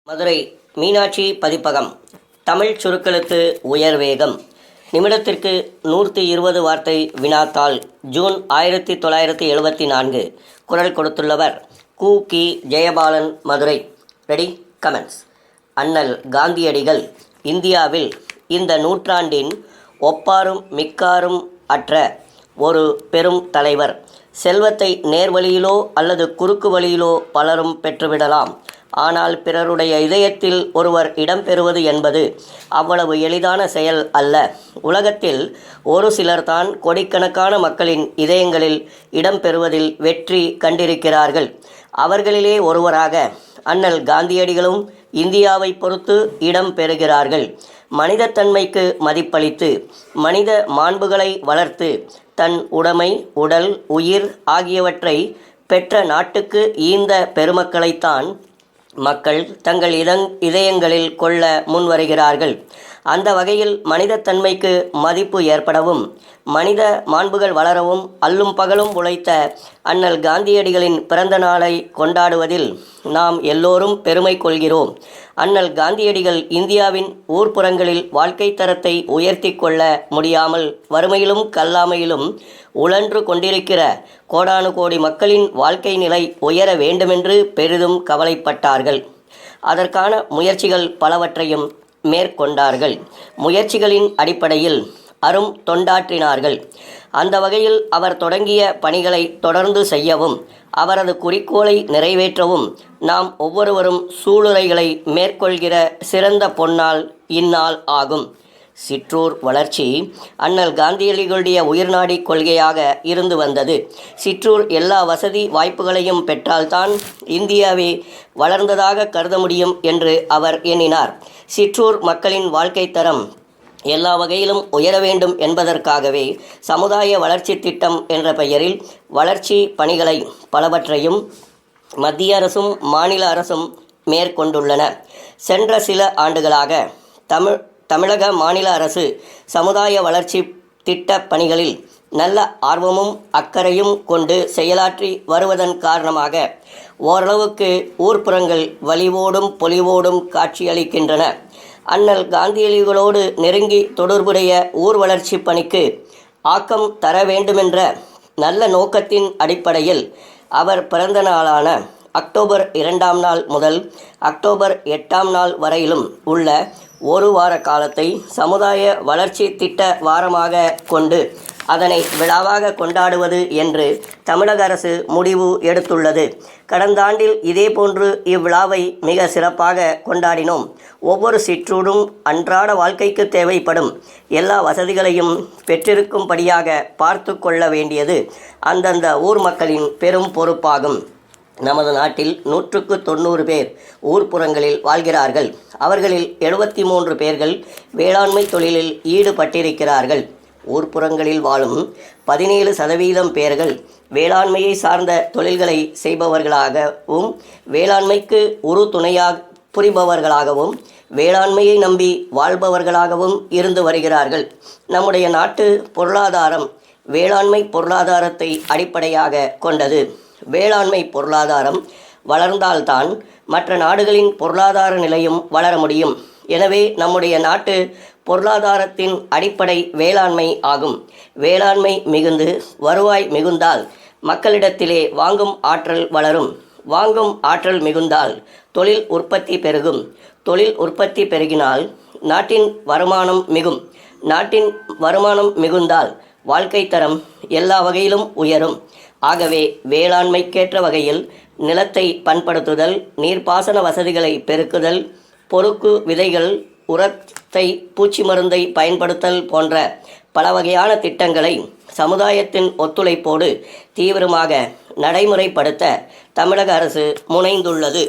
மதுரை மீனாட்சி பதிப்பகம் தமிழ் சுருக்கெழுத்து உயர்வேகம் நிமிடத்திற்கு 120 வார்த்தை வினாத்தாள் ஜூன் 1974 குரல் கொடுத்துள்ளவர் கு. ஜெயபாலன் மதுரை. Ready comments. அண்ணல் காந்தியடிகள் இந்தியாவில் இந்த நூற்றாண்டின் ஒப்பாரும் மிக்காரும் அற்ற ஒரு பெரும் தலைவர். செல்வத்தை நேர்வழியிலோ அல்லது குறுக்கு வழியிலோ பலரும் பெற்றுவிடலாம். ஆனால் பிறருடைய இதயத்தில் ஒருவர் இடம்பெறுவது என்பது அவ்வளவு எளிதான செயல் அல்ல. உலகத்தில் ஒரு சிலர்தான் கோடிக்கணக்கான மக்களின் இதயங்களில் இடம்பெறுவதில் வெற்றி கண்டிருக்கிறார்கள். அவர்களிலே ஒருவராக அண்ணல் காந்தியடிகளும் இந்தியாவை பொறுத்து இடம் பெறுகிறார்கள். மனிதத்தன்மைக்கு மதிப்பளித்து மனித மாண்புகளை வளர்த்து தன் உடைமை, உடல், உயிர் ஆகியவற்றை பெற்ற நாட்டுக்கு ஈந்த பெருமக்களைத்தான் மக்கள் தங்கள் இதயங்களில் கொள்ள முன்வருகிறார்கள். அந்த வகையில் மனிதத்தன்மைக்கு மதிப்பு ஏற்படவும் மனித மாண்புகள் வளரவும் அல்லும் பகலும் உழைத்த அண்ணல் காந்தியடிகளின் பிறந்த நாளை கொண்டாடுவதில் நாம் எல்லோரும் பெருமை கொள்கிறோம். அண்ணல் காந்தியடிகள் இந்தியாவின் ஊர்ப்புறங்களில் வாழ்க்கை தரத்தை உயர்த்தி கொள்ள முடியாமல் வறுமையிலும் கல்லாமையிலும் உழன்று கொண்டிருக்கிற கோடானு கோடி மக்களின் வாழ்க்கை நிலை உயர வேண்டுமென்று பெரிதும் கவலைப்பட்டார்கள். அதற்கான முயற்சிகள் பலவற்றையும் மேற்கொண்டார்கள். முயற்சிகளின் அடிப்படையில் அரும் தொண்டாற்றினார்கள். அந்த வகையில் அவர் தொடங்கிய பணிகளை தொடர்ந்து செய்யவும் அவரது குறிக்கோளை நிறைவேற்றவும் நாம் ஒவ்வொருவரும் சூளுரைகளை மேற்கொள்கிற சிறந்த பொன்னாள் இந்நாள் ஆகும். சிற்றூர் வளர்ச்சி அண்ணல் காந்தியடிகளுடைய உயிர்நாடி கொள்கையாக இருந்து வந்தது. சிற்றூர் எல்லா வசதி வாய்ப்புகளையும் பெற்றால்தான் இந்தியாவை வளர்ந்ததாக கருத முடியும் என்று அவர் எண்ணினார். சிற்றூர் மக்களின் வாழ்க்கை தரம் எல்லா வகையிலும் உயர வேண்டும் என்பதற்காகவே சமுதாய வளர்ச்சி திட்டம் என்ற பெயரில் வளர்ச்சி பணிகளை பலவற்றையும் மத்திய அரசும் மாநில அரசும் மேற்கொண்டுள்ளன. சென்ற சில ஆண்டுகளாக தமிழக மாநில அரசு சமுதாய வளர்ச்சி திட்ட பணிகளில் நல்ல ஆர்வமும் அக்கறையும் கொண்டு செயலாற்றி வருவதன் காரணமாக ஓரளவுக்கு ஊர்ப்புறங்கள் வலிவோடும் பொலிவோடும் காட்சியளிக்கின்றன. அண்ணல் காந்தியடிகளோடு நெருங்கி தொடர்புடைய ஊர் வளர்ச்சி பணிக்கு ஆக்கம் தர வேண்டுமென்ற நல்ல நோக்கத்தின் அடிப்படையில் அவர் பிறந்த நாளான அக்டோபர் 2ஆம் நாள் முதல் அக்டோபர் 8ஆம் நாள் வரையிலும் உள்ள ஒரு வார காலத்தை சமுதாய வளர்ச்சி திட்ட வாரமாக கொண்டு அதனை விழாவாக கொண்டாடுவது என்று தமிழக அரசு முடிவு எடுத்துள்ளது. கடந்த ஆண்டில் இதேபோன்று இவ்விழாவை மிக சிறப்பாக கொண்டாடினோம். ஒவ்வொரு சிற்றூரும் அன்றாட வாழ்க்கைக்கு தேவைப்படும் எல்லா வசதிகளையும் பெற்றிருக்கும்படியாக பார்த்து கொள்ள வேண்டியது அந்தந்த ஊர் மக்களின் பெரும் பொறுப்பாகும். நமது நாட்டில் 190 பேர் ஊர்ப்புறங்களில் வாழ்கிறார்கள். அவர்களில் 73 பேர்கள் வேளாண்மை தொழிலில் ஈடுபட்டிருக்கிறார்கள். ஊர்ப்புறங்களில் வாழும் 17% பேர்கள் வேளாண்மையை சார்ந்த தொழில்களை செய்பவர்களாகவும் வேளாண்மைக்கு துணையாக புரிபவர்களாகவும் வேளாண்மையை நம்பி வாழ்பவர்களாகவும் இருந்து வருகிறார்கள். நம்முடைய நாட்டு பொருளாதாரம் வேளாண்மை பொருளாதாரத்தை அடிப்படையாக கொண்டது. வேளாண்மை பொருளாதாரம் வளர்ந்தால்தான் மற்ற நாடுகளின் பொருளாதார நிலையும் வளர முடியும். எனவே நம்முடைய நாட்டு பொருளாதாரத்தின் அடிப்படை வேளாண்மை ஆகும். வேளாண்மை மிகுந்து வருவாய் மிகுந்தால் மக்களிடத்திலே வாங்கும் ஆற்றல் வளரும். வாங்கும் ஆற்றல் மிகுந்தால் தொழில் உற்பத்தி பெருகும். தொழில் உற்பத்தி பெருகினால் நாட்டின் வருமானம் மிகும். நாட்டின் வருமானம் மிகுந்தால் வாழ்க்கை தரம் எல்லா வகையிலும் உயரும். ஆகவே வேளாண்மைக்கேற்ற வகையில் நிலத்தை பண்படுத்துதல், நீர்ப்பாசன வசதிகளை பெருக்குதல், பொறுக்கு விதைகள், உரத்தை, பூச்சி மருந்தை பயன்படுத்தல் போன்ற பல வகையான திட்டங்களை சமுதாயத்தின் ஒத்துழைப்போடு தீவிரமாக நடைமுறைப்படுத்த தமிழக அரசு முனைந்துள்ளது.